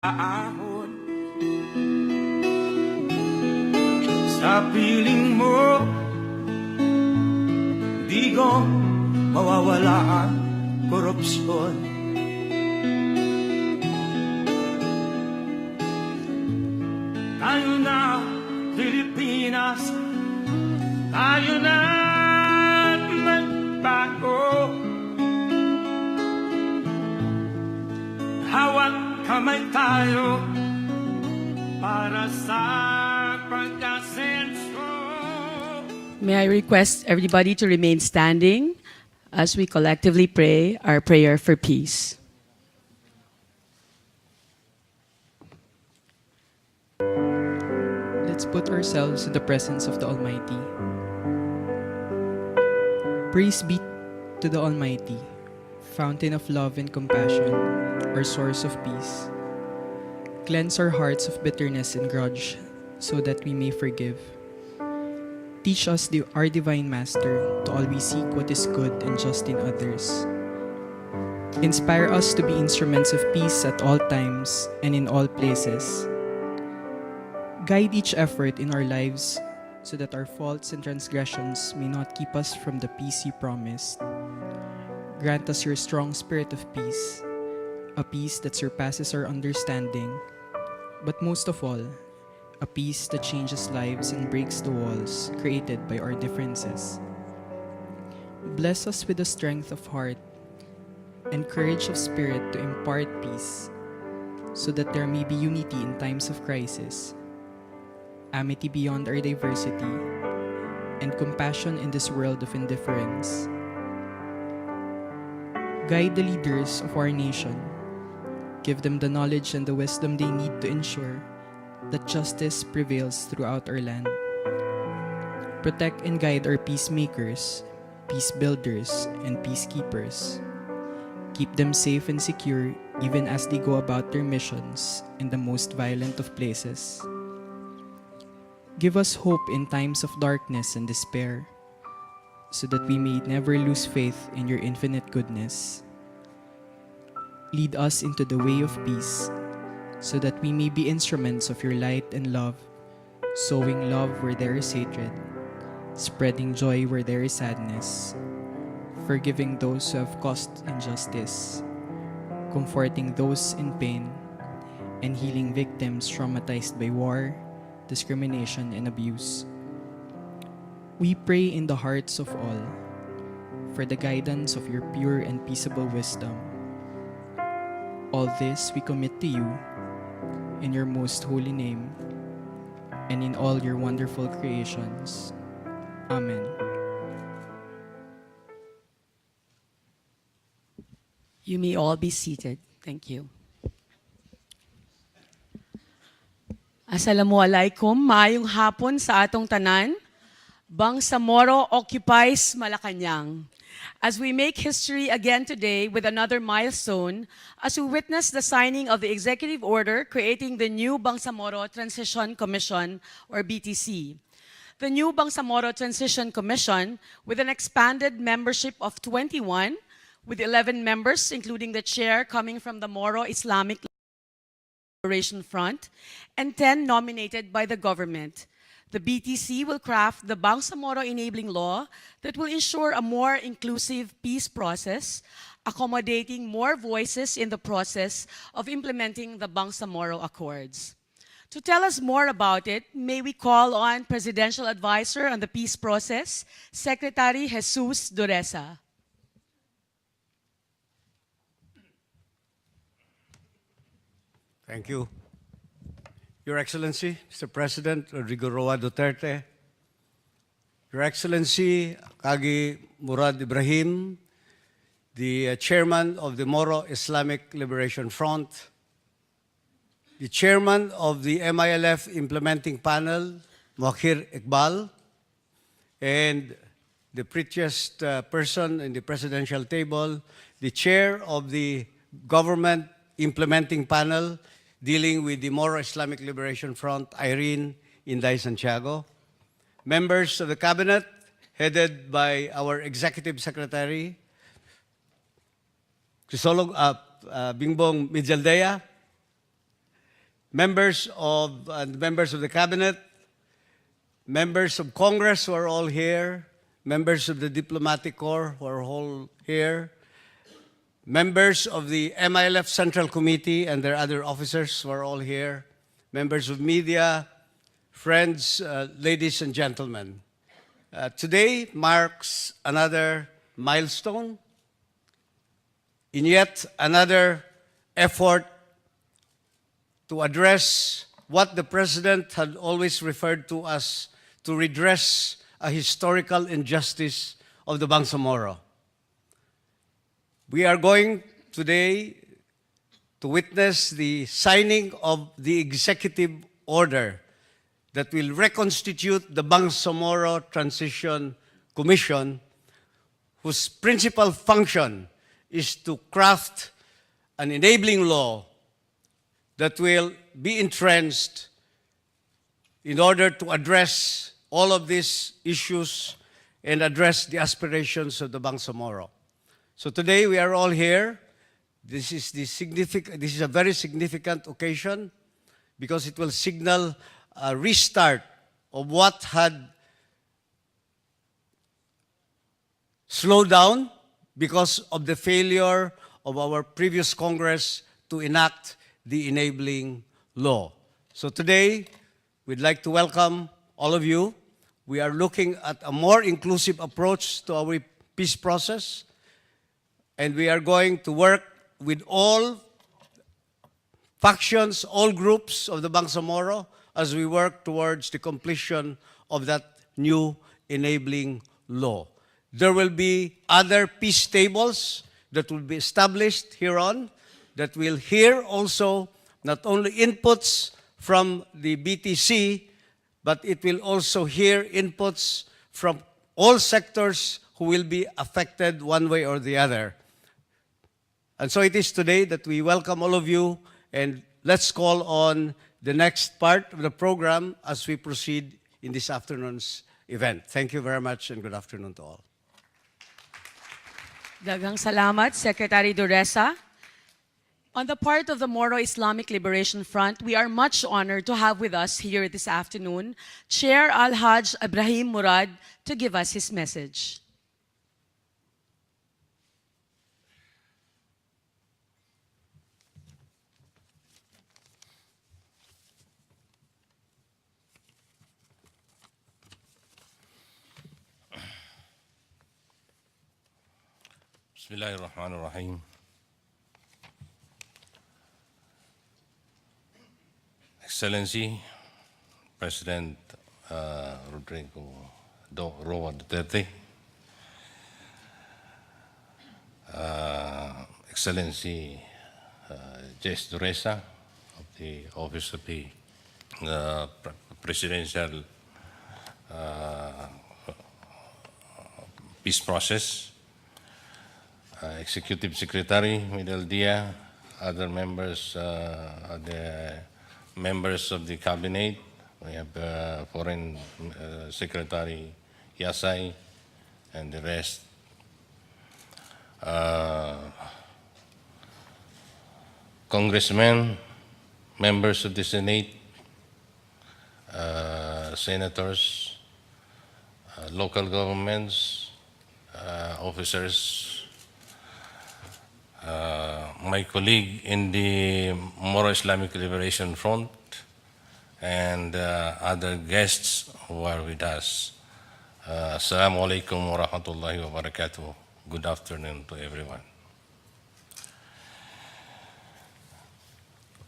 Ahon sa piling mo, di ko mawawala ang korupsyon. Tayo na Pilipinas, tayo na magbago. Hawat kamay tayo para sa pagkasenso. May I request everybody to remain standing as we collectively pray our prayer for peace. Let's put ourselves in the presence of the Almighty. Praise be to the Almighty, fountain of love and compassion, our source of peace. Cleanse our hearts of bitterness and grudge, so that we may forgive. Teach us, our Divine Master, to always seek what is good and just in others. Inspire us to be instruments of peace at all times and in all places. Guide each effort in our lives, so that our faults and transgressions may not keep us from the peace you promised. Grant us your strong spirit of peace, a peace that surpasses our understanding, but most of all, a peace that changes lives and breaks the walls created by our differences. Bless us with the strength of heart and courage of spirit to impart peace, so that there may be unity in times of crisis, amity beyond our diversity, and compassion in this world of indifference. Guide the leaders of our nation. Give them the knowledge and the wisdom they need to ensure that justice prevails throughout our land. Protect and guide our peacemakers, peace builders, and peacekeepers. Keep them safe and secure even as they go about their missions in the most violent of places. Give us hope in times of darkness and despair, so that we may never lose faith in your infinite goodness. Lead us into the way of peace, so that we may be instruments of your light and love, sowing love where there is hatred, spreading joy where there is sadness, forgiving those who have caused injustice, comforting those in pain, and healing victims traumatized by war, discrimination, and abuse. We pray in the hearts of all for the guidance of your pure and peaceable wisdom. All this we commit to you in your most holy name and in all your wonderful creations. Amen. You may all be seated. Thank you. Assalamualaikum, maayong hapon sa atong tanan. BANGSAMORO occupies Malacanang. As we make history again today with another milestone, as we witness the signing of the executive order creating the new BANGSAMORO Transition Commission, or BTC. The new BANGSAMORO Transition Commission, with an expanded membership of 21, with 11 members, including the chair coming from the Moro Islamic Cooperation Front, and 10 nominated by the government. The BTC will craft the BANGSAMORO enabling law that will ensure a more inclusive peace process, accommodating more voices in the process of implementing the BANGSAMORO Accords. To tell us more about it, may we call on Presidential Advisor on the Peace Process, Secretary Jesus Dureza. Thank you. Your Excellency, Mr. President Rodrigo Roa Duterte, Your Excellency Kagi Murad Ibrahim, the Chairman of the Moro Islamic Liberation Front, the Chairman of the MILF Implementing Panel, Mokhir Iqbal, and the prettiest person in the presidential table, the Chair of the Government Implementing Panel, dealing with the Moro Islamic Liberation Front, Irene Inday Santiago, members of the Cabinet, headed by our Executive Secretary, Bingbong Mijaldea, members of the cabinet, members of Congress who are all here, members of the diplomatic corps who are all here, members of the MILF Central Committee and their other officers who are all here, members of media, friends, ladies and gentlemen. Today marks another milestone in yet another effort to address what the President had always referred to as to redress a historical injustice of the Bangsamoro. We are going today to witness the signing of the executive order that will reconstitute the Bangsamoro Transition Commission, whose principal function is to craft an enabling law that will be entrenched in order to address all of these issues and address the aspirations of the Bangsamoro. So today we are all here. This is a very significant occasion because it will signal a restart of what had slowed down because of the failure of our previous Congress to enact the enabling law. So today, we'd like to welcome all of you. We are looking at a more inclusive approach to our peace process, and we are going to work with all factions, all groups of the Bangsamoro as we work towards the completion of that new enabling law. There will be other peace tables that will be established hereon that will hear also not only inputs from the BTC, but it will also hear inputs from all sectors who will be affected one way or the other. And so it is today that we welcome all of you, and let's call on the next part of the program as we proceed in this afternoon's event. Thank you very much and good afternoon to all. Daghang salamat, Secretary Duresa. On the part of the Moro Islamic Liberation Front, we are much honored to have with us here this afternoon Chair Al-Haj Ibrahim Murad to give us his message. Bismillahirrahmanirrahim. Excellency, President Rodrigo Roa Duterte, Excellency Jess Duresa of the Office of the Presidential Peace Process, Executive Secretary Midel Dia, other members, the members of the cabinet. We have Foreign Secretary Yasai and the rest. Congressmen, members of the Senate, senators, local governments, officers, my colleague in the Moro Islamic Liberation Front, and other guests who are with us. Assalamu alaikum wa rahmatullahi wa barakatuh. Good afternoon to everyone.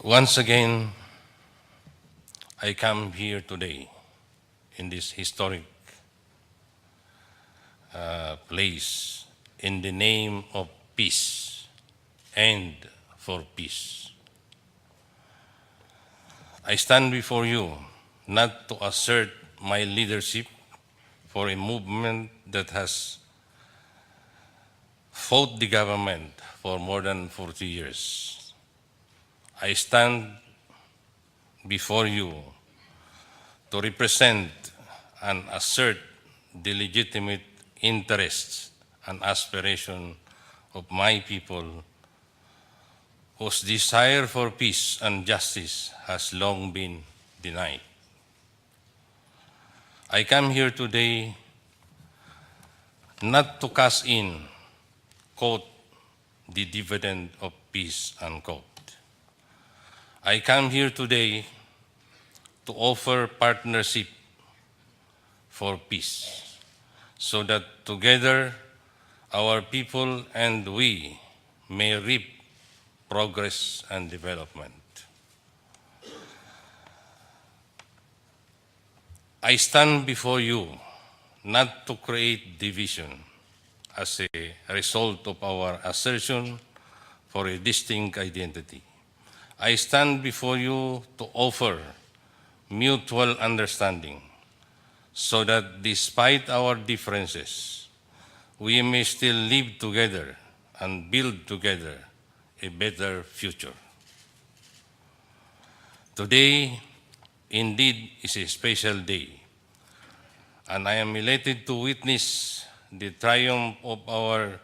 Once again, I come here today in this historic place in the name of peace and for peace. I stand before you not to assert my leadership for a movement that has fought the government for more than 40 years. I stand before you to represent and assert the legitimate interests and aspirations of my people whose desire for peace and justice has long been denied. I come here today not to cash in, quote, the dividend of peace, unquote. I come here today to offer partnership for peace, so that together our people and we may reap progress and development. I stand before you not to create division as a result of our assertion for a distinct identity. I stand before you to offer mutual understanding so that despite our differences, we may still live together and build together a better future. Today, indeed, is a special day, and I am elated to witness the triumph of our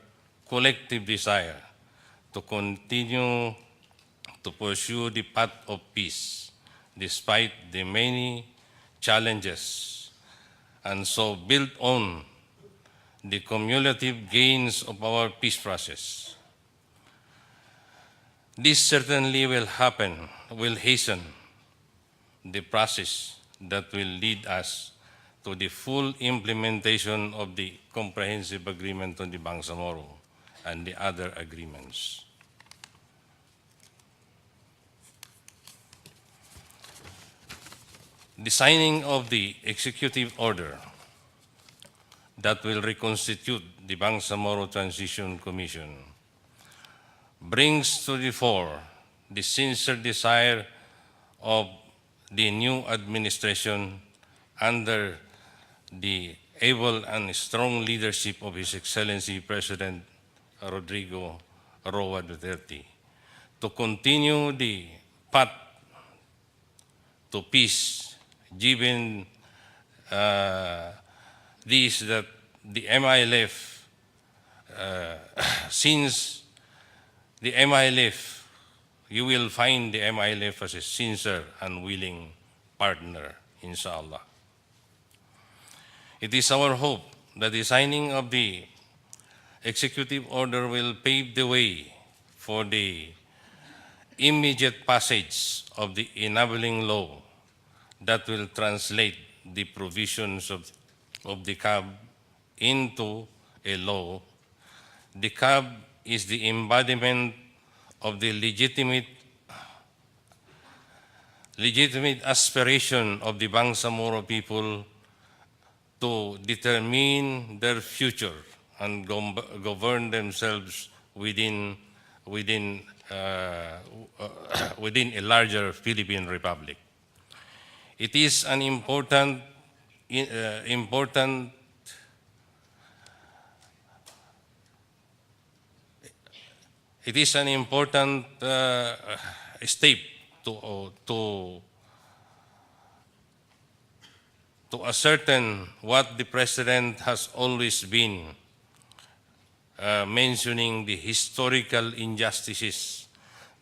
collective desire to continue to pursue the path of peace despite the many challenges, and so build on the cumulative gains of our peace process. This certainly will hasten the process that will lead us to the full implementation of the Comprehensive Agreement on the BANGSAMORO and the other agreements. The signing of the executive order that will reconstitute the BANGSAMORO Transition Commission brings to the fore the sincere desire of the new administration under the able and strong leadership of His Excellency President Rodrigo Roa Duterte to continue the path to peace, given this that the MILF, since the MILF, you will find the MILF as a sincere and willing partner, inshallah. It is our hope that the signing of the executive order will pave the way for the immediate passage of the enabling law that will translate the provisions of the CAB into a law. The CAB is the embodiment of the legitimate aspiration of the BANGSAMORO people to determine their future and govern themselves within a larger Philippine Republic. It is an important step to ascertain what the President has always been mentioning, the historical injustices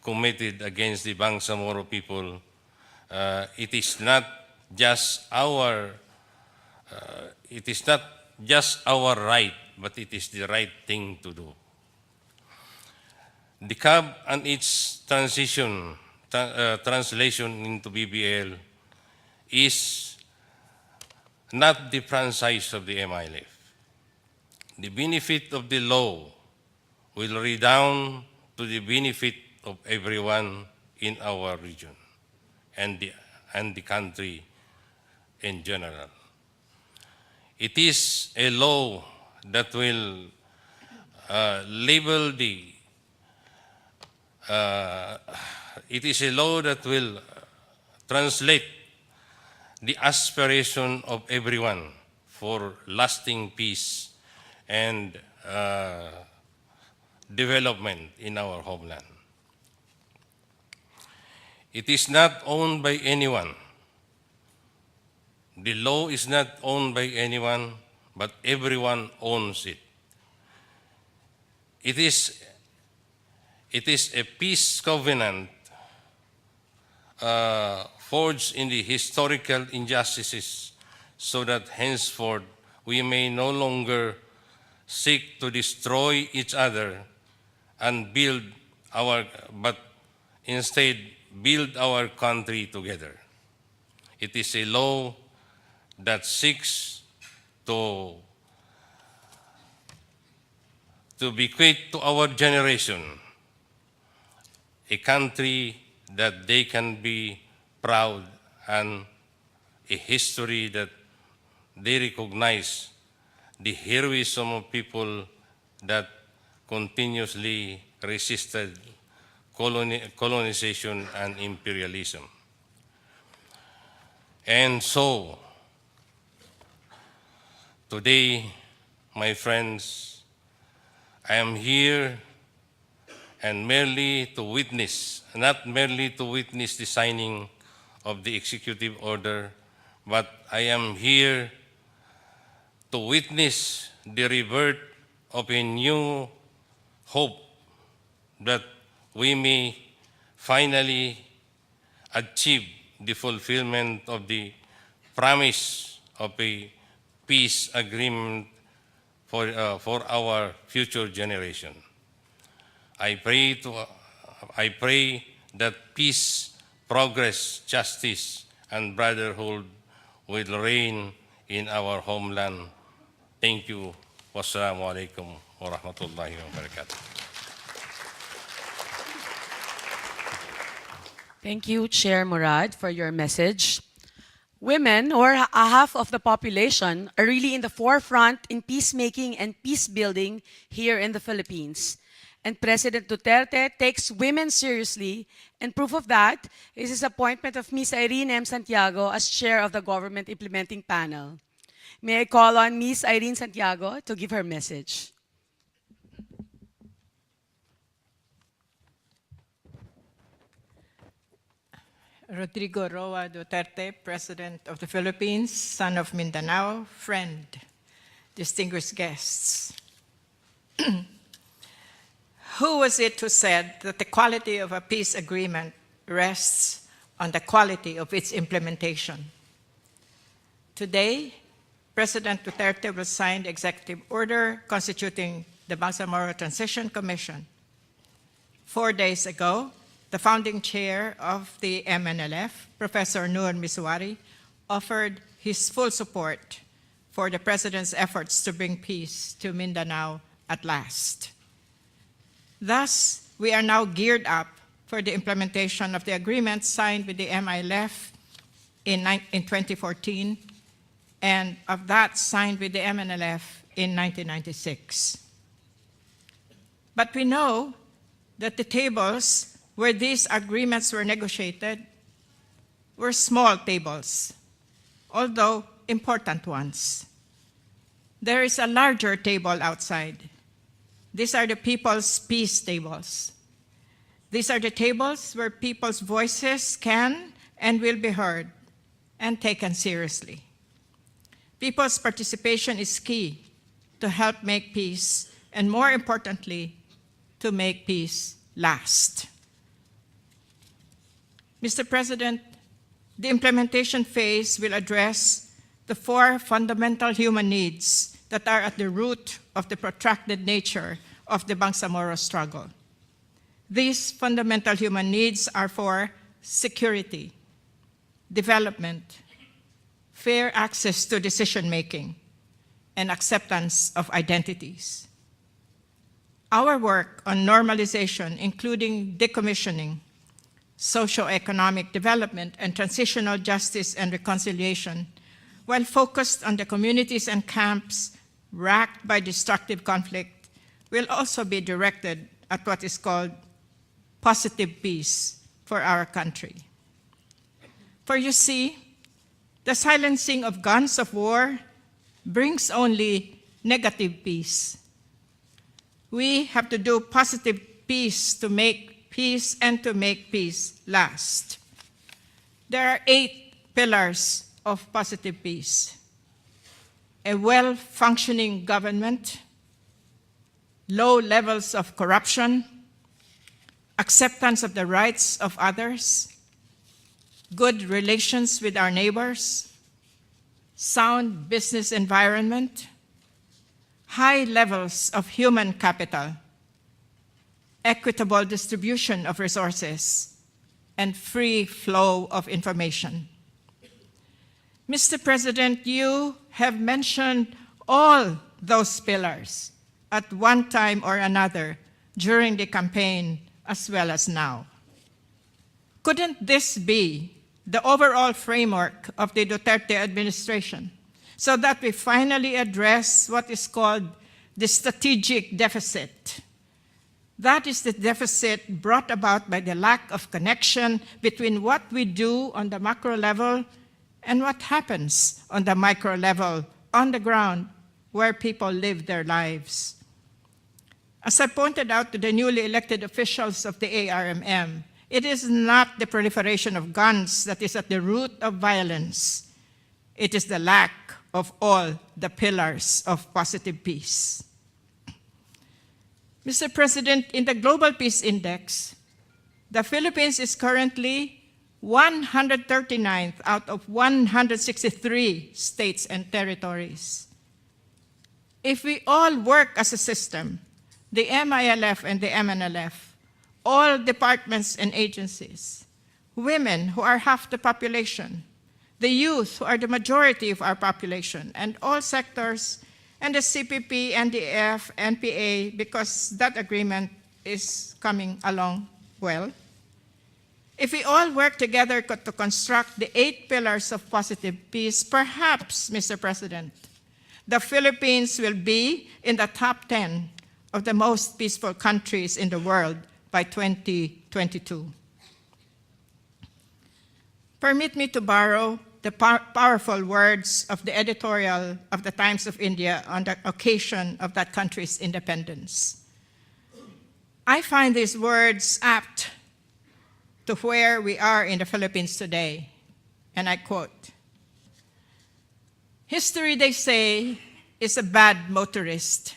committed against the BANGSAMORO people. It is not just our right, but it is the right thing to do. The CAB and its translation into BBL is not the franchise of the MILF. The benefit of the law will redound to the benefit of everyone in our region and the country in general. It is a law that will translate the aspiration of everyone for lasting peace and development in our homeland. It is not owned by anyone. The law is not owned by anyone, but everyone owns it. It is It is a peace covenant forged in the historical injustices, so that henceforth we may no longer seek to destroy each other and but instead build our country together. It is a law that seeks to bequeath to our generation a country that they can be proud and a history that they recognize the heroism of people that continuously resisted colonization and imperialism. And so, today, my friends, I am here and not merely to witness the signing of the executive order, but I am here to witness the rebirth of a new hope that we may finally achieve the fulfillment of the promise of a peace agreement for our future generation. I pray that peace, progress, justice, and brotherhood will reign in our homeland. Thank you. Wassalamu alaikum wa rahmatullahi wa barakatuh. Thank you, Chair Murad, for your message. Women, or a half of the population, are really in the forefront in peacemaking and peace building here in the Philippines. And President Duterte takes women seriously, and proof of that is his appointment of Ms. Irene M. Santiago as chair of the Government Implementing Panel. May I call on Ms. Irene Santiago to give her message. Rodrigo Roa Duterte, President of the Philippines, son of Mindanao, friend, distinguished guests. Who was it who said that the quality of a peace agreement rests on the quality of its implementation? Today, President Duterte will sign the executive order constituting the BANGSAMORO Transition Commission. 4 days ago, the founding chair of the MNLF, Professor Nur Misuari, offered his full support for the President's efforts to bring peace to Mindanao at last. Thus, we are now geared up for the implementation of the agreement signed with the MILF in 2014 and of that signed with the MNLF in 1996. But we know that the tables where these agreements were negotiated were small tables, although important ones. There is a larger table outside. These are the people's peace tables. These are the tables where people's voices can and will be heard and taken seriously. People's participation is key to help make peace, and more importantly, to make peace last. Mr. President, the implementation phase will address the 4 fundamental human needs that are at the root of the protracted nature of the Bangsamoro struggle. These fundamental human needs are for security, development, fair access to decision-making, and acceptance of identities. Our work on normalization, including decommissioning, socio-economic development, and transitional justice and reconciliation, while focused on the communities and camps racked by destructive conflict, will also be directed at what is called positive peace for our country. For you see, the silencing of guns of war brings only negative peace. We have to do positive peace to make peace and to make peace last. There are 8 pillars of positive peace: a well-functioning government, low levels of corruption, acceptance of the rights of others, good relations with our neighbors, sound business environment, high levels of human capital, equitable distribution of resources, and free flow of information. Mr. President, you have mentioned all those pillars at one time or another during the campaign as well as now. Couldn't this be the overall framework of the Duterte administration so that we finally address what is called the strategic deficit? That is the deficit brought about by the lack of connection between what we do on the macro level and what happens on the micro level, on the ground, where people live their lives. As I pointed out to the newly elected officials of the ARMM, it is not the proliferation of guns that is at the root of violence. It is the lack of all the pillars of positive peace. Mr. President, in the Global Peace Index, the Philippines is currently 139th out of 163 states and territories. If we all work as a system, the MILF and the MNLF, all departments and agencies, women who are half the population, the youth who are the majority of our population, and all sectors, and the CPP, NDF, NPA, because that agreement is coming along well. If we all work together to construct the 8 pillars of positive peace, perhaps, Mr. President, the Philippines will be in the top 10 of the most peaceful countries in the world by 2022. Permit me to borrow the powerful words of the editorial of the Times of India on the occasion of that country's independence. I find these words apt to where we are in the Philippines today, and I quote, "History, they say, is a bad motorist.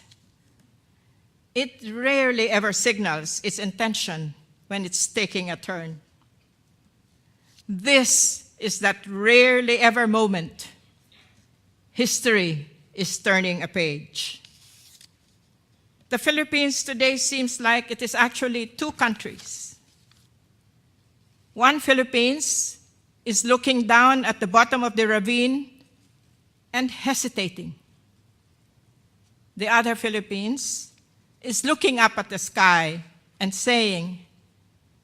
It rarely ever signals its intention when it's taking a turn. This is that rarely ever moment. History is turning a page." The Philippines today seems like it is actually 2 countries. One Philippines is looking down at the bottom of the ravine and hesitating. The other Philippines is looking up at the sky and saying,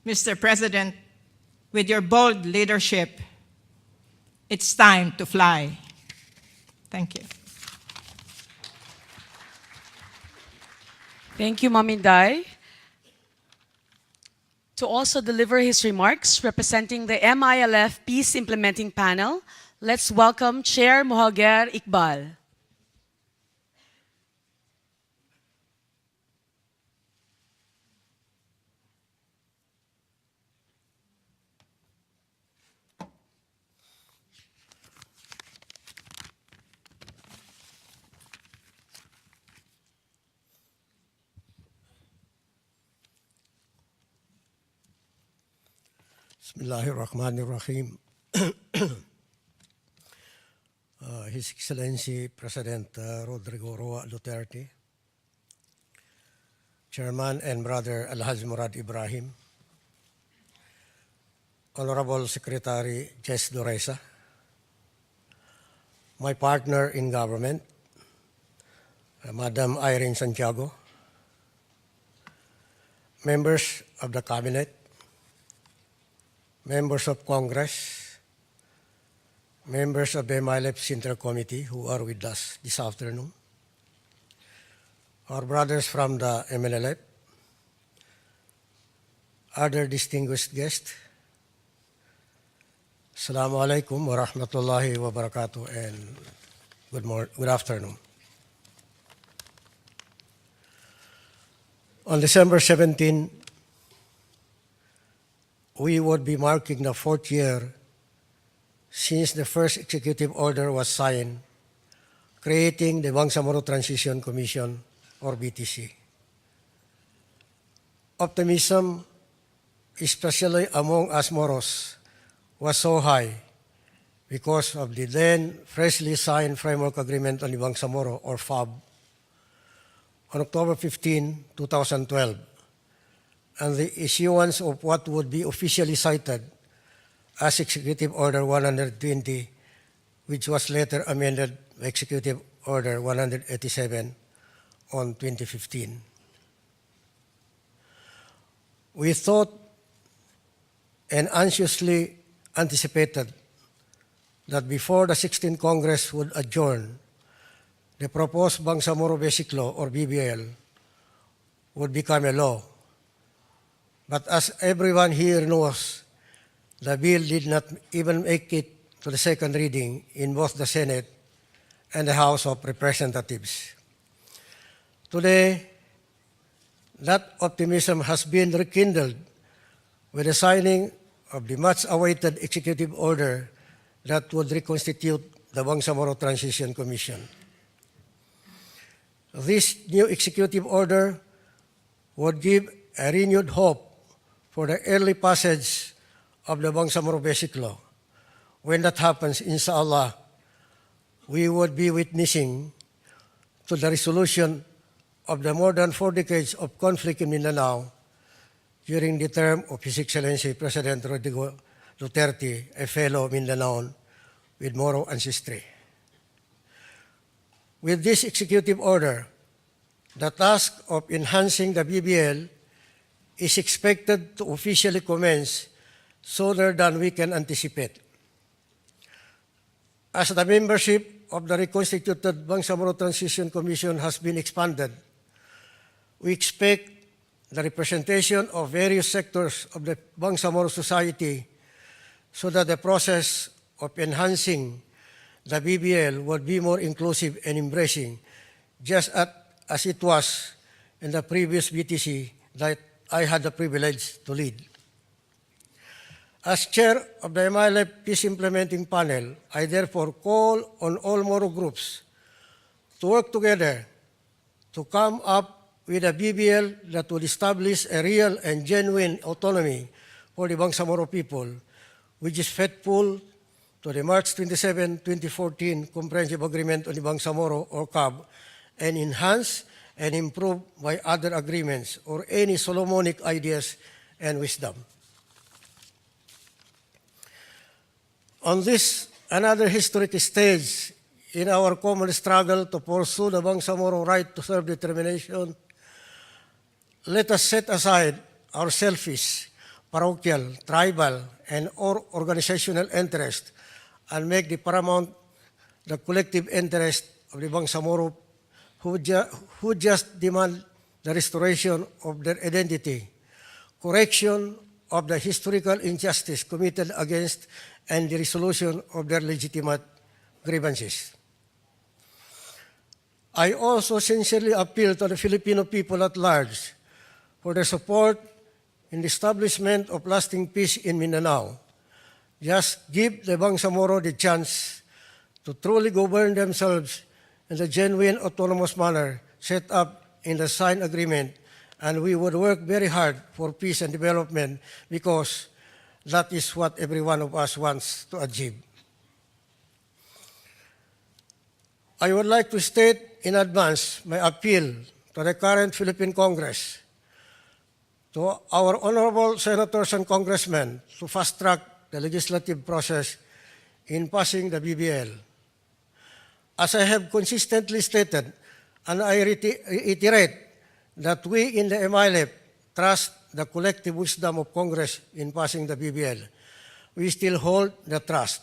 "Mr. President, with your bold leadership, it's time to fly." Thank you. Thank you, Ma'am Inday. To also deliver his remarks, representing the MILF Peace Implementing Panel, let's welcome Chair Mohager Iqbal. Bismillahirrahmanirrahim. His Excellency President Rodrigo Roa Duterte, Chairman and Brother Alhaj Murad Ibrahim, Honorable Secretary Jess Doresa, my partner in government, Madam Irene Santiago, members of the Cabinet, members of Congress, members of the MILF Central Committee who are with us this afternoon, our brothers from the MNLF, other distinguished guests, Assalamu alaikum wa rahmatullahi wa barakatuh, and good afternoon. On December 17, we would be marking the 4th year since the first executive order was signed, creating the BANGSAMORO Transition Commission, or BTC. Optimism especially among us Moros, was so high because of the then freshly signed Framework Agreement on the BANGSAMORO, or FAB, on October 15, 2012, and the issuance of what would be officially cited as Executive Order 120, which was later amended by Executive Order 187 on 2015. We thought and anxiously anticipated that before the 16th Congress would adjourn, the proposed Bangsamoro Basic Law, or BBL, would become a law. But as everyone here knows, the bill did not even make it to the second reading in both the Senate and the House of Representatives. Today, that optimism has been rekindled with the signing of the much-awaited executive order that would reconstitute the Bangsamoro Transition Commission. This new executive order would give a renewed hope for the early passage of the Bangsamoro Basic Law. When that happens, inshallah, we would be witnessing to the resolution of the more than 4 decades of conflict in Mindanao during the term of His Excellency President Rodrigo Duterte, a fellow Mindanaon with Moro ancestry. With this executive order, the task of enhancing the BBL is expected to officially commence sooner than we can anticipate. As the membership of the reconstituted Bangsamoro Transition Commission has been expanded, we expect the representation of various sectors of the Bangsamoro society so that the process of enhancing the BBL would be more inclusive and embracing, just as it was in the previous BTC that I had the privilege to lead. As chair of the MILF Peace Implementing Panel, I therefore call on all Moro groups to work together to come up with a BBL that would establish a real and genuine autonomy for the Bangsamoro people, which is faithful to the March 27, 2014 Comprehensive Agreement on the Bangsamoro, or CAB, and enhanced and improved by other agreements or any Solomonic ideas and wisdom. On this another historic stage in our common struggle to pursue the Bangsamoro right to self-determination, let us set aside our selfish, parochial, tribal, and or organizational interest and make the paramount the collective interest of the Bangsamoro who just demand the restoration of their identity, correction of the historical injustice committed against, and the resolution of their legitimate grievances. I also sincerely appeal to the Filipino people at large for their support in the establishment of lasting peace in Mindanao. Just give the Bangsamoro the chance to truly govern themselves in the genuine autonomous manner set up in the signed agreement, and we would work very hard for peace and development because that is what every one of us wants to achieve. I would like to state in advance my appeal to the current Philippine Congress, to our honorable senators and congressmen, to fast-track the legislative process in passing the BBL. As I have consistently stated, and I reiterate, that we in the MILF trust the collective wisdom of Congress in passing the BBL. We still hold the trust.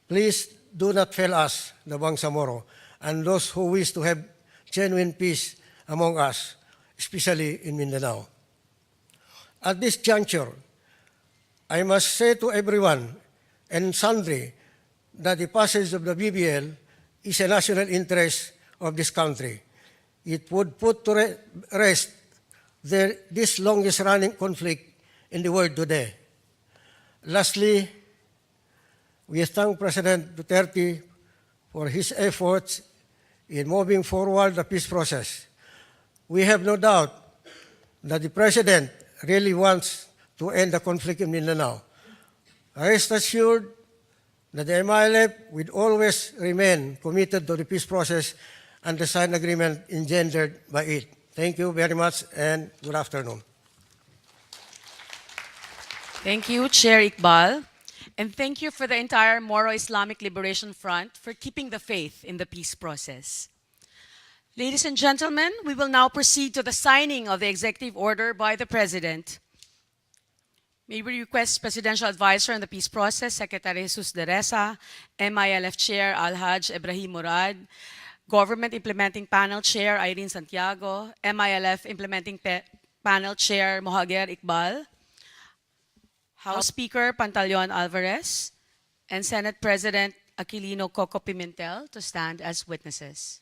Please do not fail us, the Bangsamoro, and those who wish to have genuine peace among us, especially in Mindanao. At this juncture, I must say to everyone and sundry that the passage of the BBL is a national interest of this country. It would put to rest this longest-running conflict in the world today. Lastly, we thank President Duterte for his efforts in moving forward the peace process. We have no doubt that the President really wants to end the conflict in Mindanao. Rest assured that the MILF will always remain committed to the peace process and the signed agreement engendered by it. Thank you very much and good afternoon. Thank you, Chair Iqbal. And thank you for the entire Moro Islamic Liberation Front for keeping the faith in the peace process. Ladies and gentlemen, we will now proceed to the signing of the executive order by the President. May we request Presidential Advisor on the Peace Process, Secretary Jesus de Reza, MILF Chair Alhaj Ibrahim Murad, Government Implementing Panel Chair Irene Santiago, MILF Implementing Panel Chair Mohager Iqbal, House Speaker Pantaleon Alvarez, and Senate President Aquilino Coco Pimentel to stand as witnesses.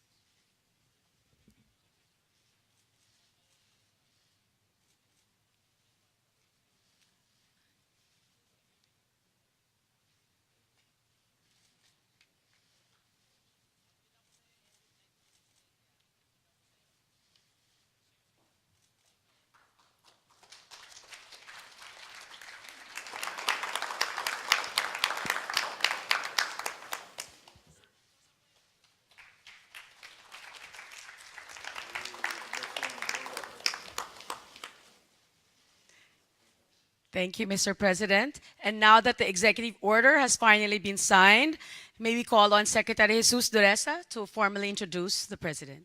Thank you, Mr. President. And now that the executive order has finally been signed, may we call on Secretary Jesus de Reza to formally introduce the President.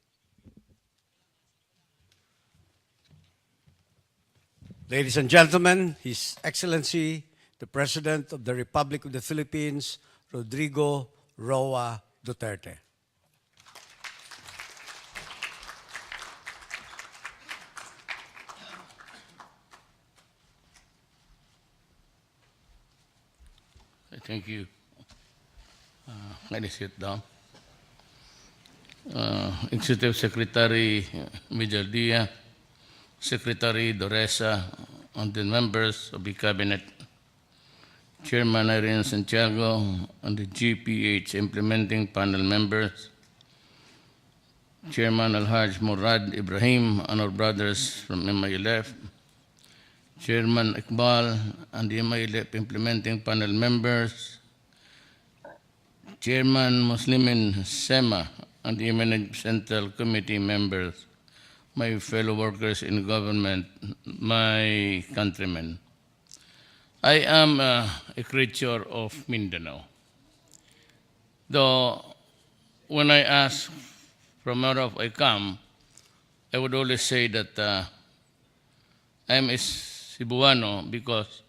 Ladies and gentlemen, His Excellency, the President of the Republic of the Philippines, Rodrigo Roa Duterte. Thank you. Let me sit down. Executive Secretary Mijaldea, Secretary Doresa, and the members of the Cabinet, Chairman Irene Santiago, and the GPH implementing panel members, Chairman Alhaj Murad Ibrahim, and our brothers from MILF, Chairman Iqbal and the MILF implementing panel members, Chairman Muslimin Sema and the eminent Central Committee members, my fellow workers in government, my countrymen. I am a creature of Mindanao. Though when I ask from where I come, I would always say that I'm a Cebuano because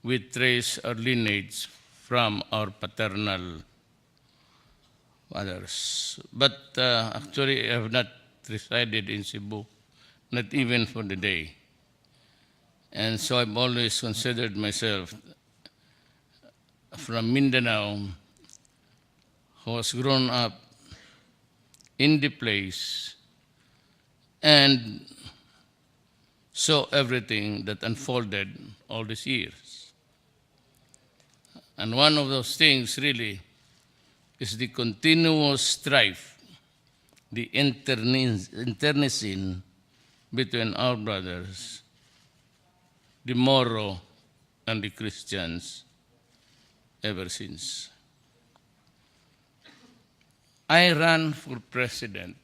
we trace our lineage from our paternal fathers. But actually, I have not resided in Cebu, not even for the day. And so I've always considered myself from Mindanao, who has grown up in the place and saw everything that unfolded all these years. And one of those things really is the continuous strife, the internecine between our brothers, the Moro and the Christians, ever since. I ran for president,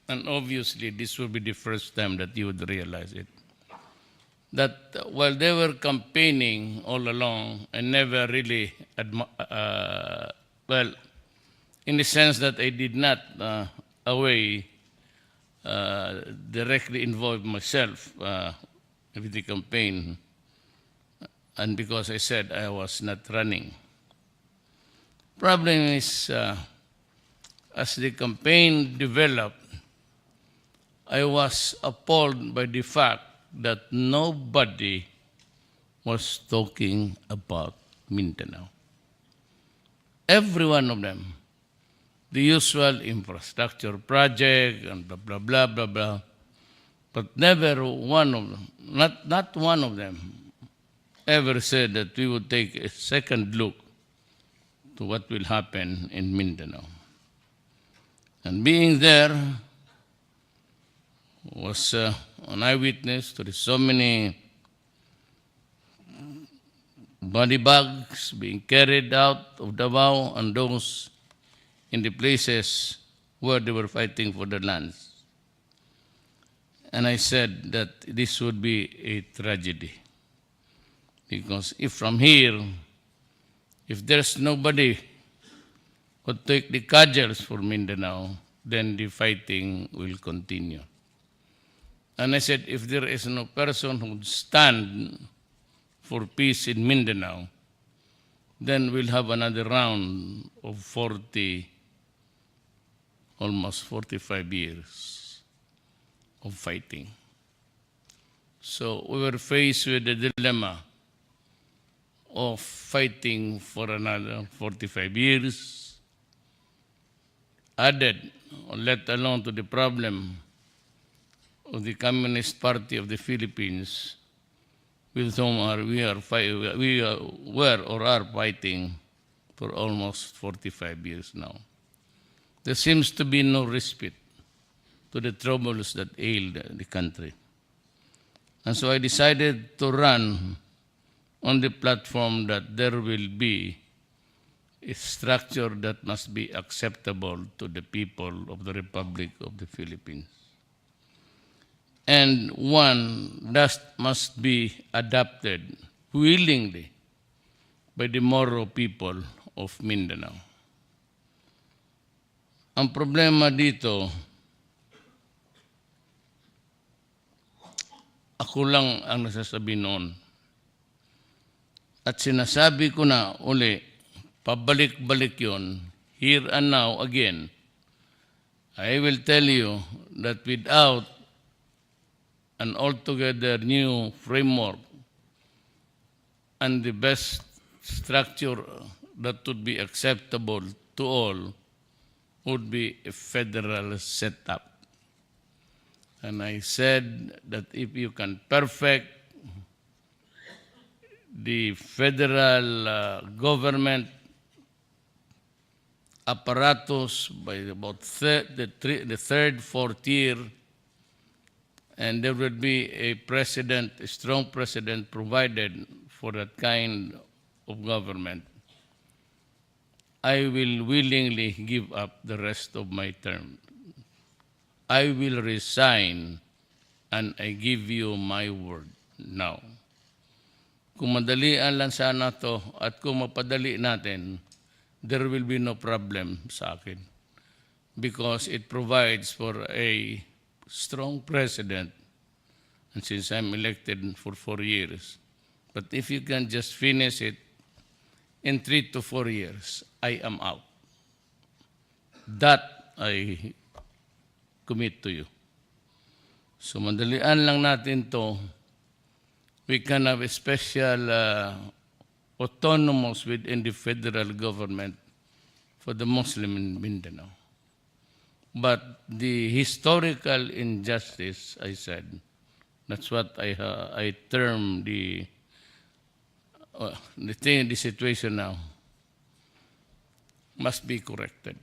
and obviously this will be the first time that you would realize it, that while they were campaigning all along, I never really, well, in the sense that I did not directly involve myself with the campaign, and because I said I was not running. Problem is, as the campaign developed, I was appalled by the fact that nobody was talking about Mindanao. Every one of them, the usual infrastructure project and blah, blah, blah, blah, blah, but never one of them, not one of them, ever said that we would take a second look to what will happen in Mindanao. And being there was an eyewitness to so many body bags being carried out of Davao and those in the places where they were fighting for their lands. And I said that this would be a tragedy. Because if from here, if there's nobody who take the cudgels for Mindanao, then the fighting will continue. And I said, if there is no person who would stand for peace in Mindanao, then we'll have another round of 40, almost 45 years of fighting. So we were faced with the dilemma of fighting for another 45 years, added, or let alone to the problem of the Communist Party of the Philippines, with whom we were or are fighting for almost 45 years now. There seems to be no respite to the troubles that ailed the country. And so I decided to run on the platform that there will be a structure that must be acceptable to the people of the Republic of the Philippines. And one that must be adopted willingly by the Moro people of Mindanao. Ang problema dito, ako lang ang nasasabi noon. At sinasabi ko na uli, pabalik-balik yon, here and now again. I will tell you that without an altogether new framework and the best structure that would be acceptable to all would be a federal setup. And I said that if you can perfect the federal government apparatus by about the third, fourth year, and there will be a president, a strong president provided for that kind of government, I will willingly give up the rest of my term. I will resign, and I give you my word now. Kung madalian lang sana to at kung mapadali natin, there will be no problem sa akin because it provides for a strong president, and since I'm elected for 4 years. But if you can just finish it in 3 to 4 years, I am out. That I commit to you. So madalian lang natin to. We can have a special autonomous within the federal government for the Muslim in Mindanao. But the historical injustice, I said, that's what I term the situation now, must be corrected.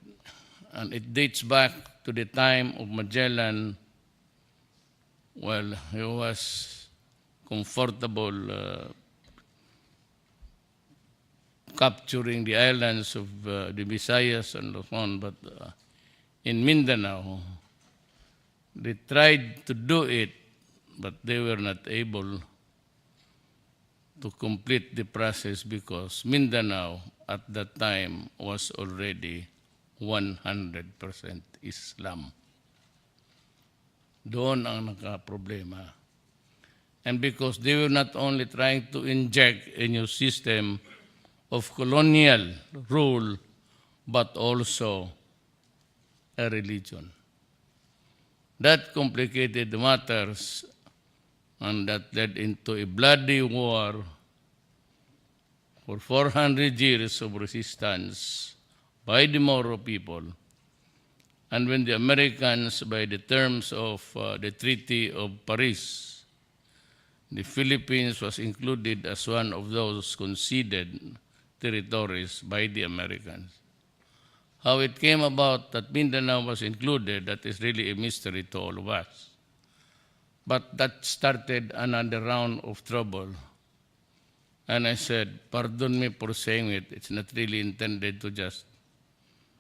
And it dates back to the time of Magellan. Well, he was comfortable capturing the islands of the Visayas and Luzon, but in Mindanao, they tried to do it, but they were not able to complete the process because Mindanao at that time was already 100% Islam. Doon ang nagka-problema. And because they were not only trying to inject a new system of colonial rule, but also a religion. That complicated matters, and that led into a bloody war for 400 years of resistance by the Moro people. And when the Americans, by the terms of the Treaty of Paris, the Philippines was included as one of those conceded territories by the Americans. How it came about that Mindanao was included, that is really a mystery to all of us. But that started another round of trouble. And I said, pardon me for saying it, it's not really intended to just,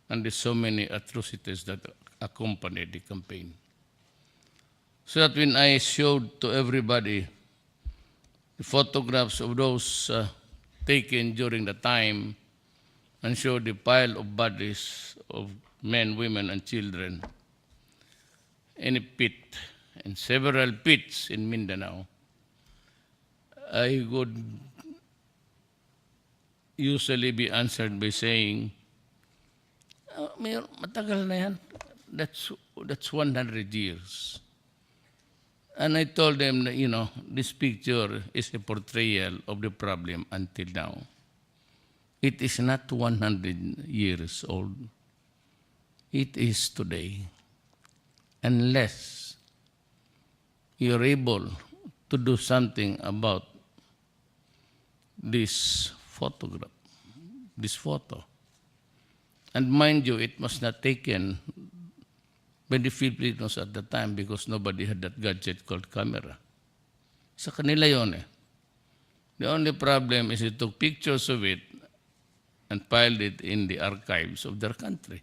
and there's so many atrocities that accompanied the campaign. So that when I showed to everybody the photographs of those taken during the time and showed the pile of bodies of men, women, and children in a pit, in several pits in Mindanao, I would usually be answered by saying, Mayor, matagal na yan. That's 100 years. And I told them that, this picture is a portrayal of the problem until now. It is not 100 years old. It is today. Unless you're able to do something about this photograph, this photo. And mind you, it was not taken by the Filipinos at the time because nobody had that gadget called camera. Sa kanila yun eh. The only problem is they took pictures of it and piled it in the archives of their country.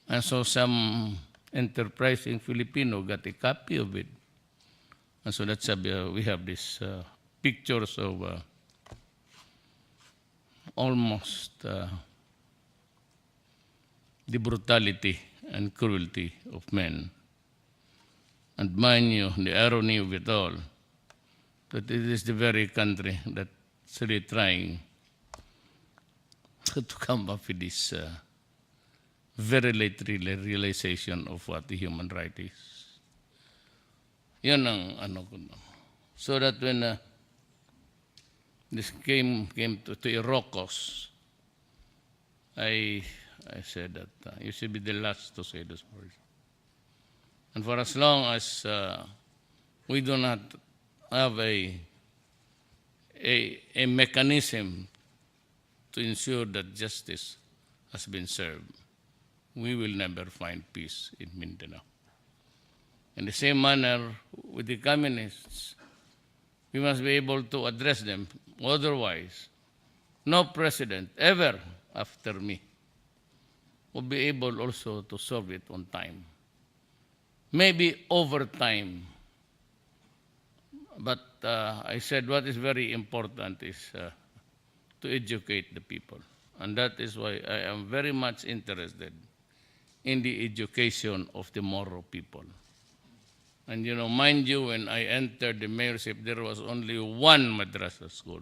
And so some enterprising Filipino got a copy of it. And so that's we have these pictures of almost the brutality and cruelty of men. And mind you, the irony of it all, that it is the very country that's really trying to come up with this very late realization of what the human right is. Yun ang ano ko. So that when this came to Irocos, I said that you should be the last to say this word. And for as long as we do not have a mechanism to ensure that justice has been served, we will never find peace in Mindanao. In the same manner with the communists, we must be able to address them. Otherwise, no president ever after me will be able also to solve it on time. Maybe over time. But I said what is very important is to educate the people. And that is why I am very much interested in the education of the Moro people. And mind you, when I entered the mayorship, there was only one madrasa school.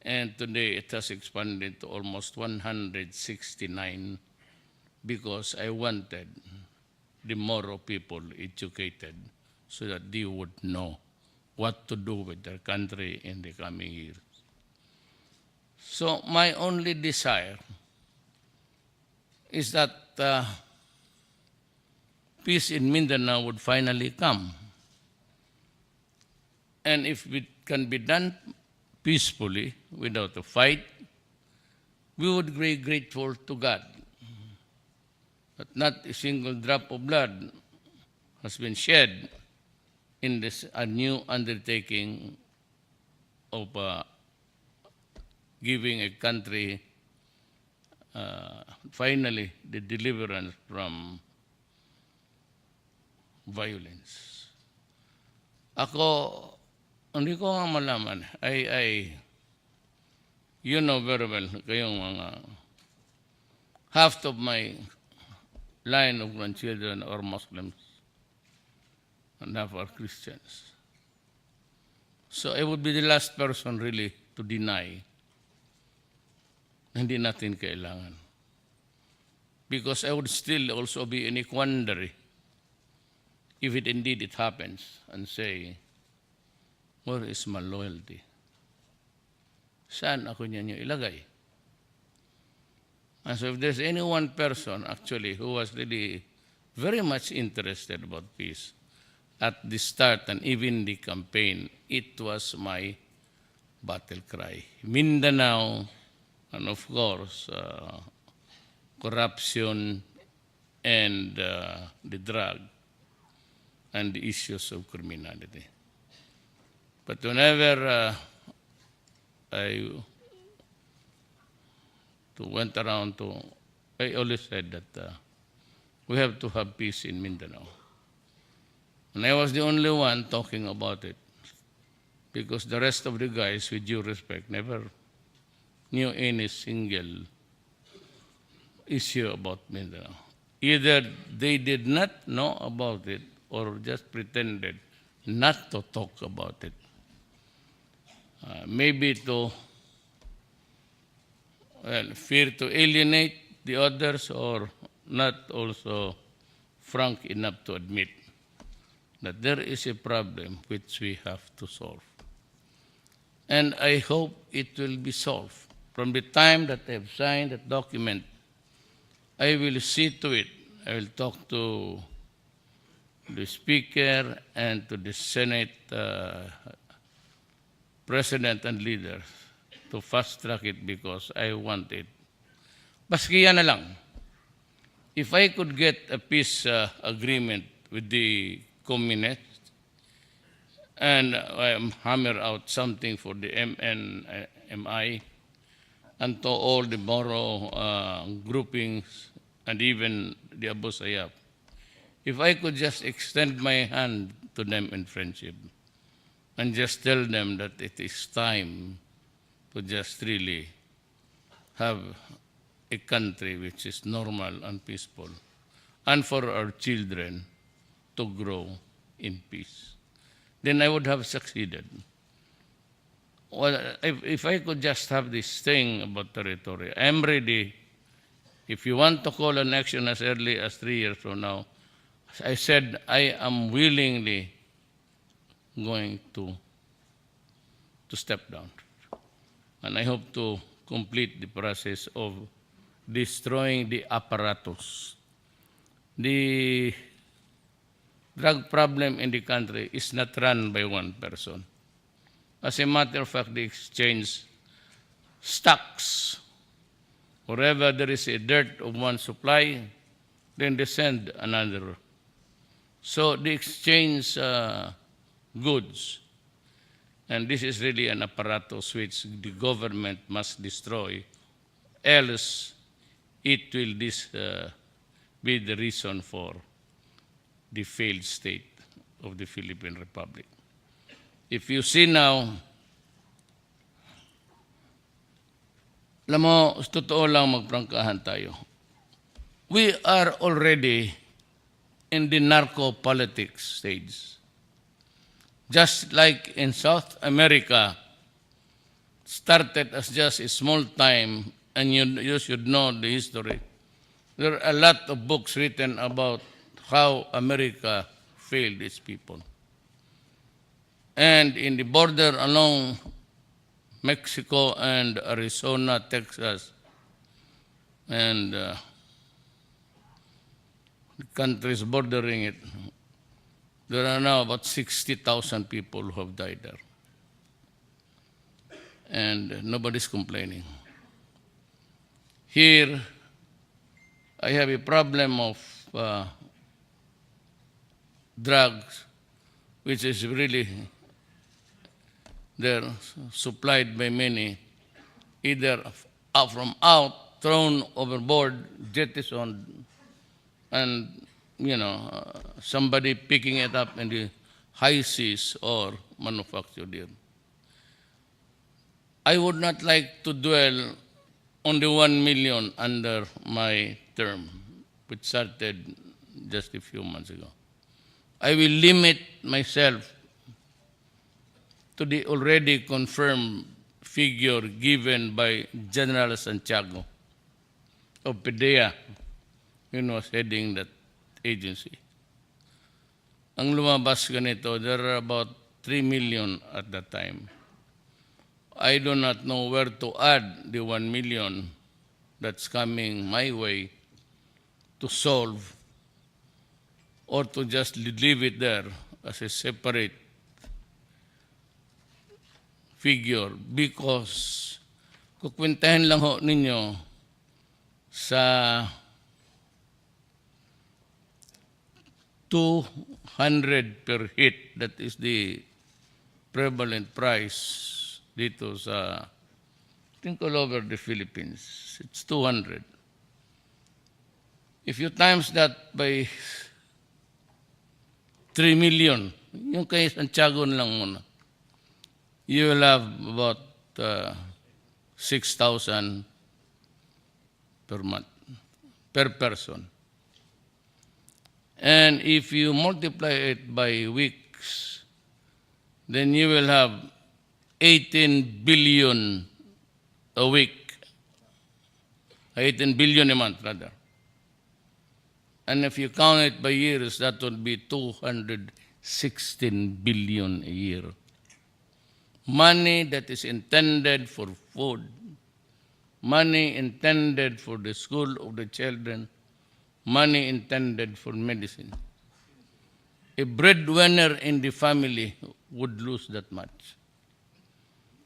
And today it has expanded to almost 169 because I wanted the Moro people educated so that they would know what to do with their country in the coming years. So my only desire is that peace in Mindanao would finally come. And if it can be done peacefully, without a fight, we would be grateful to God that not a single drop of blood has been shed in this new undertaking of giving a country finally the deliverance from violence. Ako, hindi ko nga malaman. You know very well, kayong mga, half of my line of grandchildren are Muslims and half are Christians. So I would be the last person really to deny hindi natin kailangan. Because I would still also be in a quandary if it indeed it happens and say, where is my loyalty? Saan ako niyan yung ilagay? And so if there's any one person actually who was really very much interested about peace at the start and even the campaign, it was my battle cry. Mindanao, and of course, corruption and the drug and the issues of criminality. But whenever I went around to, I always said that we have to have peace in Mindanao. And I was the only one talking about it, because the rest of the guys, with due respect, never knew any single issue about Mindanao. Either they did not know about it or just pretended not to talk about it. Maybe to fear to alienate the others, or not also frank enough to admit that there is a problem which we have to solve. And I hope it will be solved. From the time that I have signed that document, I will see to it. I will talk to the Speaker and to the Senate President and leaders to fast track it, because I want it. Baski yan na lang. If I could get a peace agreement with the communists and hammer out something for the MNMI and to all the Moro groupings and even the Abu Sayyaf, if I could just extend my hand to them in friendship and just tell them that it is time to just really have a country which is normal and peaceful, and for our children to grow in peace, then I would have succeeded. Well, if I could just have this thing about territory, I'm ready. If you want to call an action as early as 3 years from now, I said I am willingly going to step down. And I hope to complete the process of destroying the apparatus. The drug problem in the country is not run by one person. As a matter of fact, the exchange stocks. Wherever there is a dearth of one supply, then they send another. So they exchange goods. And this is really an apparatus which the government must destroy, else it will be the reason for the failed state of the Philippine Republic. If you see now, alam mo, totoo lang magprangkahan tayo. We are already in the narco-politics stage. Just like in South America, started as just a small time, and you should know the history. There are a lot of books written about how America failed its people. And in the border along Mexico and Arizona, Texas, and the countries bordering it, there are now about 60,000 people who have died there. And nobody's complaining. Here, I have a problem of drugs, which is really they're supplied by many, either from out, thrown overboard, jettisoned, and somebody picking it up in the high seas or manufactured here. I would not like to dwell on the 1 million under my term, which started just a few months ago. I will limit myself to the already confirmed figure given by General Santiago of PDEA, who was heading that agency. Ang lumabas ganito, there are about 3 million at that time. I do not know where to add the 1 million that's coming my way to solve, or to just leave it there as a separate figure, because kukwentahin lang ho ninyo sa 200 per hit, that is the prevalent price dito sa think all over the Philippines, it's 200. If you times that by 3 million, yung kay Santiago lang muna, you will have about 6,000 per month, per person. And if you multiply it by weeks, then you will have 18 billion a week, 18 billion a month rather. And if you count it by years, that would be 216 billion a year. Money that is intended for food, money intended for the school of the children, money intended for medicine. A breadwinner in the family would lose that much.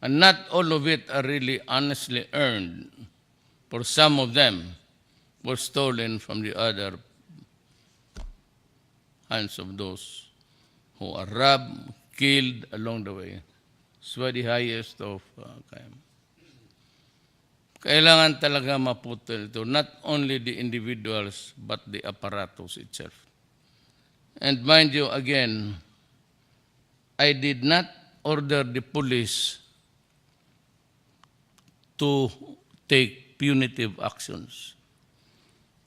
And not all of it are really honestly earned. For some of them were stolen from the other hands of those who are robbed, killed along the way. It's the highest of crime. Kailangan talaga maputol ito, not only the individuals, but the apparatus itself. And mind you, again, I did not order the police to take punitive actions.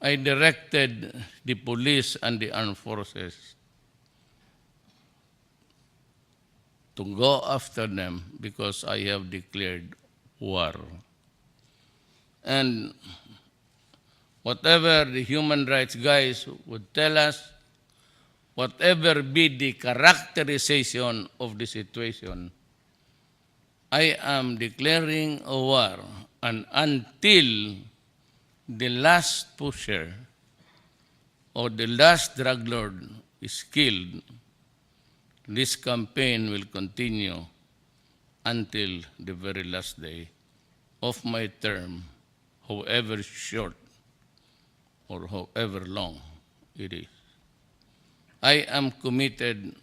I directed the police and the armed forces to go after them because I have declared war. And whatever the human rights guys would tell us, whatever be the characterization of the situation, I am declaring a war, and until the last pusher or the last drug lord is killed, this campaign will continue until the very last day of my term, however short or however long it is. I am committed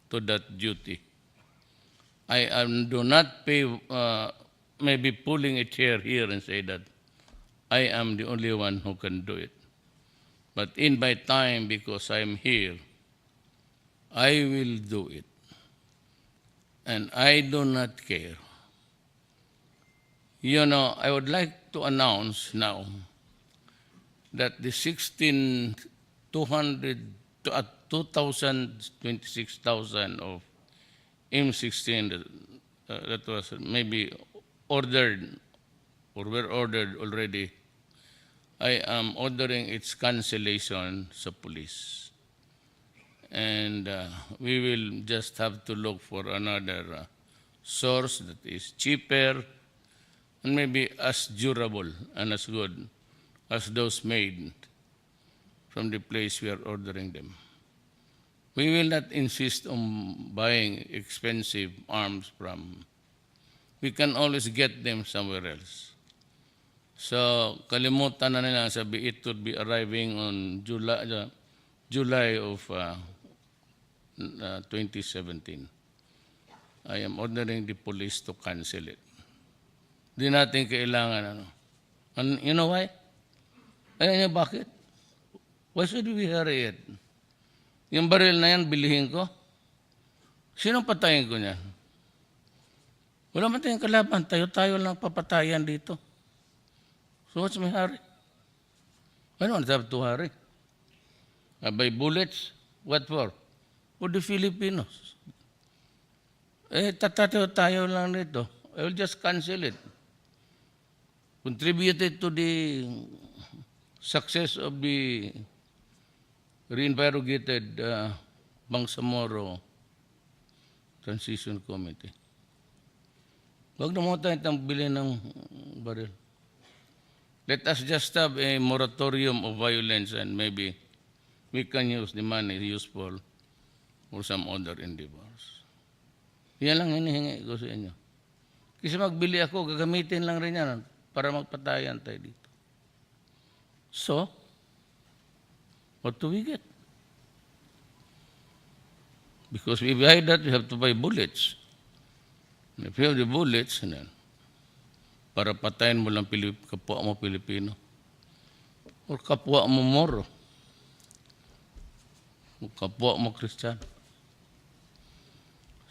to that duty. I do not pay, maybe pulling a chair here and say that I am the only one who can do it. But in my time, because I am here, I will do it. And I do not care. You know, I would like to announce now that the 226,000 of M16 that was maybe ordered or were ordered already, I am ordering its cancellation sa police. And we will just have to look for another source that is cheaper and maybe as durable and as good as those made from the place we are ordering them. We will not insist on buying expensive arms from. We can always get them somewhere else. So, kalimutan na nila sabi it would be arriving on July of 2017. I am ordering the police to cancel it. Di natin kailangan ano. And you know why? Alam niyo bakit? Why should we hurry it? Yung baril na yan, bilihin ko. Sinong patayin ko niyan? Wala man tayong kalaban. Tayo-tayo lang papatayan dito. So what's my hurry? I don't have to hurry. I buy bullets. What for? For the Filipinos. Tatayo-tayo lang dito. I will just cancel it. Contributed to the success of the reinvigorated BANGSAMORO Transition Committee. Huwag na mo tayong bilhin ng baril. Let us just have a moratorium of violence and maybe we can use the money useful for some other endeavors. Yan lang hinihingi ko sa inyo. Kasi magbili ako, gagamitin lang rin yan para magpatayan tayo dito. So, what do we get? Because if we buy that, we have to buy bullets. And if you have the bullets, then para patayin mo lang kapwa mo Pilipino o kapwa mo Moro o kapwa mo Kristiyano.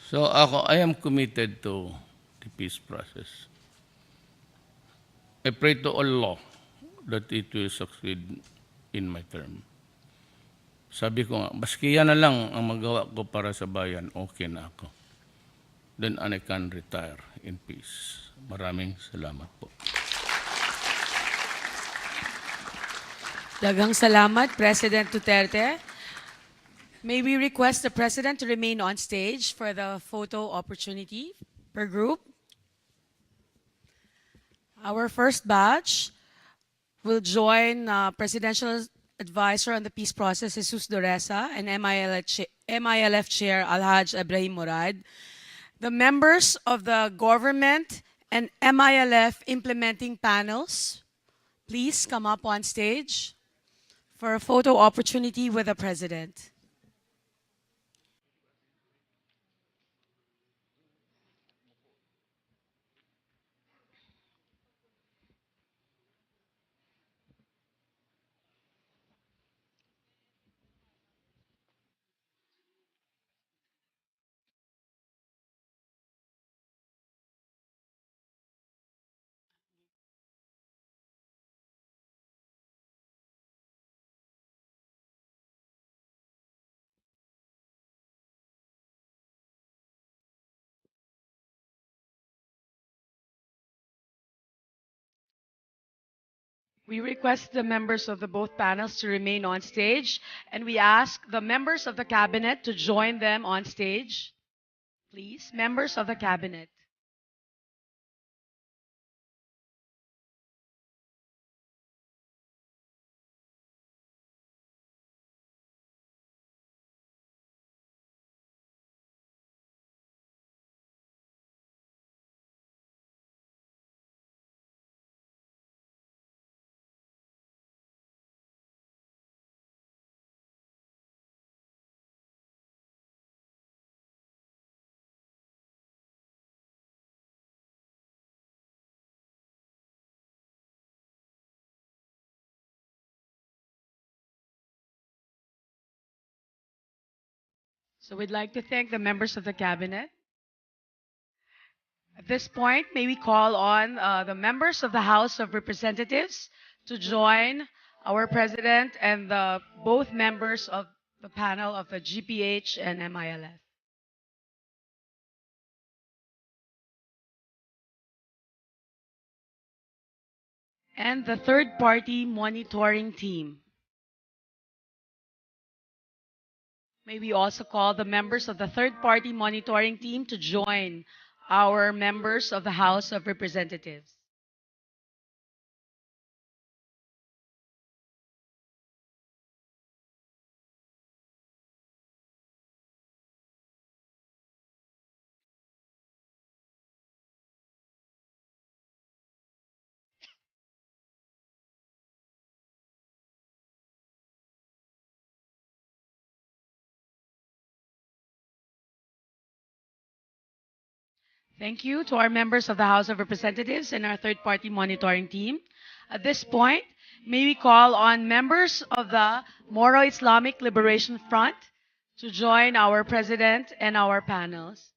So I am committed to the peace process. I pray to Allah that it will succeed in my term. Sabi ko nga, baski yan na lang ang magawa ko para sa bayan, okay na ako. Then I can retire in peace. Maraming salamat po. Daghang salamat, President Duterte. May we request the President to remain on stage for the photo opportunity per group. Our first batch will join Presidential Advisor on the Peace Process, Jesus Doresa, and MILF Chair Alhaj Ibrahim Murad. The members of the government and MILF implementing panels, please come up on stage for a photo opportunity with the President. We request the members of the both panels to remain on stage, and we ask the members of the cabinet to join them on stage. Please, members of the cabinet. So we'd like to thank the members of the cabinet. At this point, may we call on the members of the House of Representatives to join our President and both members of the panel of the GPH and MILF. And the third-party monitoring team. May we also call the members of the third-party monitoring team to join our members of the House of Representatives. Thank you to our members of the House of Representatives and our third-party monitoring team. At this point, may we call on members of the Moro Islamic Liberation Front to join our President and our panels.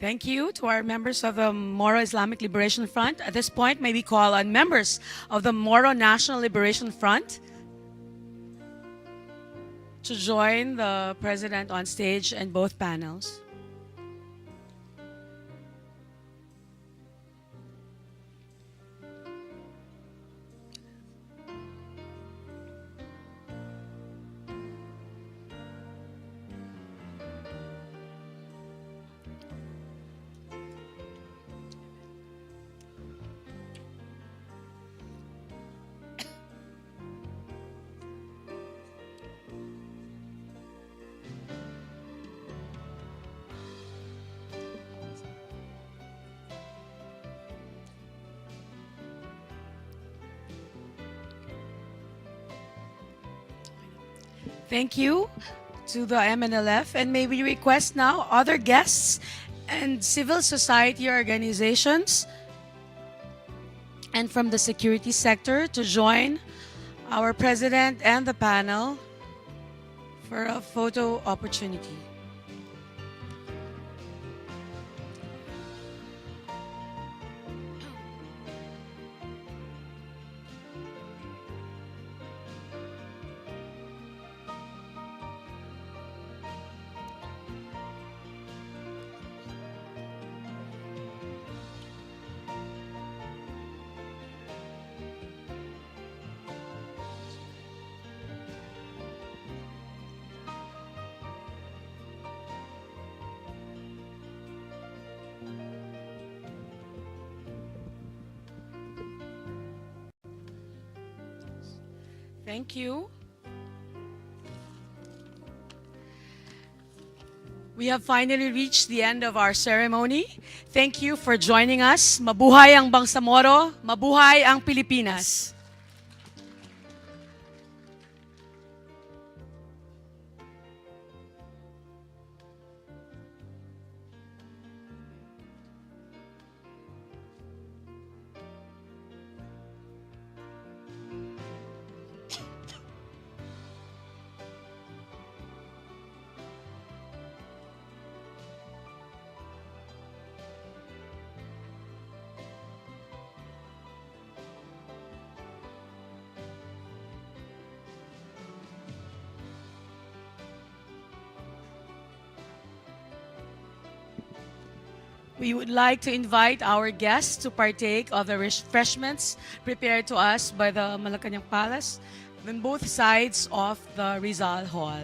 Thank you to our members of the Moro Islamic Liberation Front. At this point, may we call on members of the Moro National Liberation Front to to join the President on stage and both panels. Thank you to the MNLF, and may we request now other guests and civil society organizations and from the security sector to join our president and the panel for a photo opportunity. Thank you. We have finally reached the end of our ceremony. Thank you for joining us. Mabuhay ang Bangsamoro, mabuhay ang Pilipinas. We would like to invite our guests to partake of the refreshments prepared to us by the Malacanang Palace on both sides of the Rizal Hall.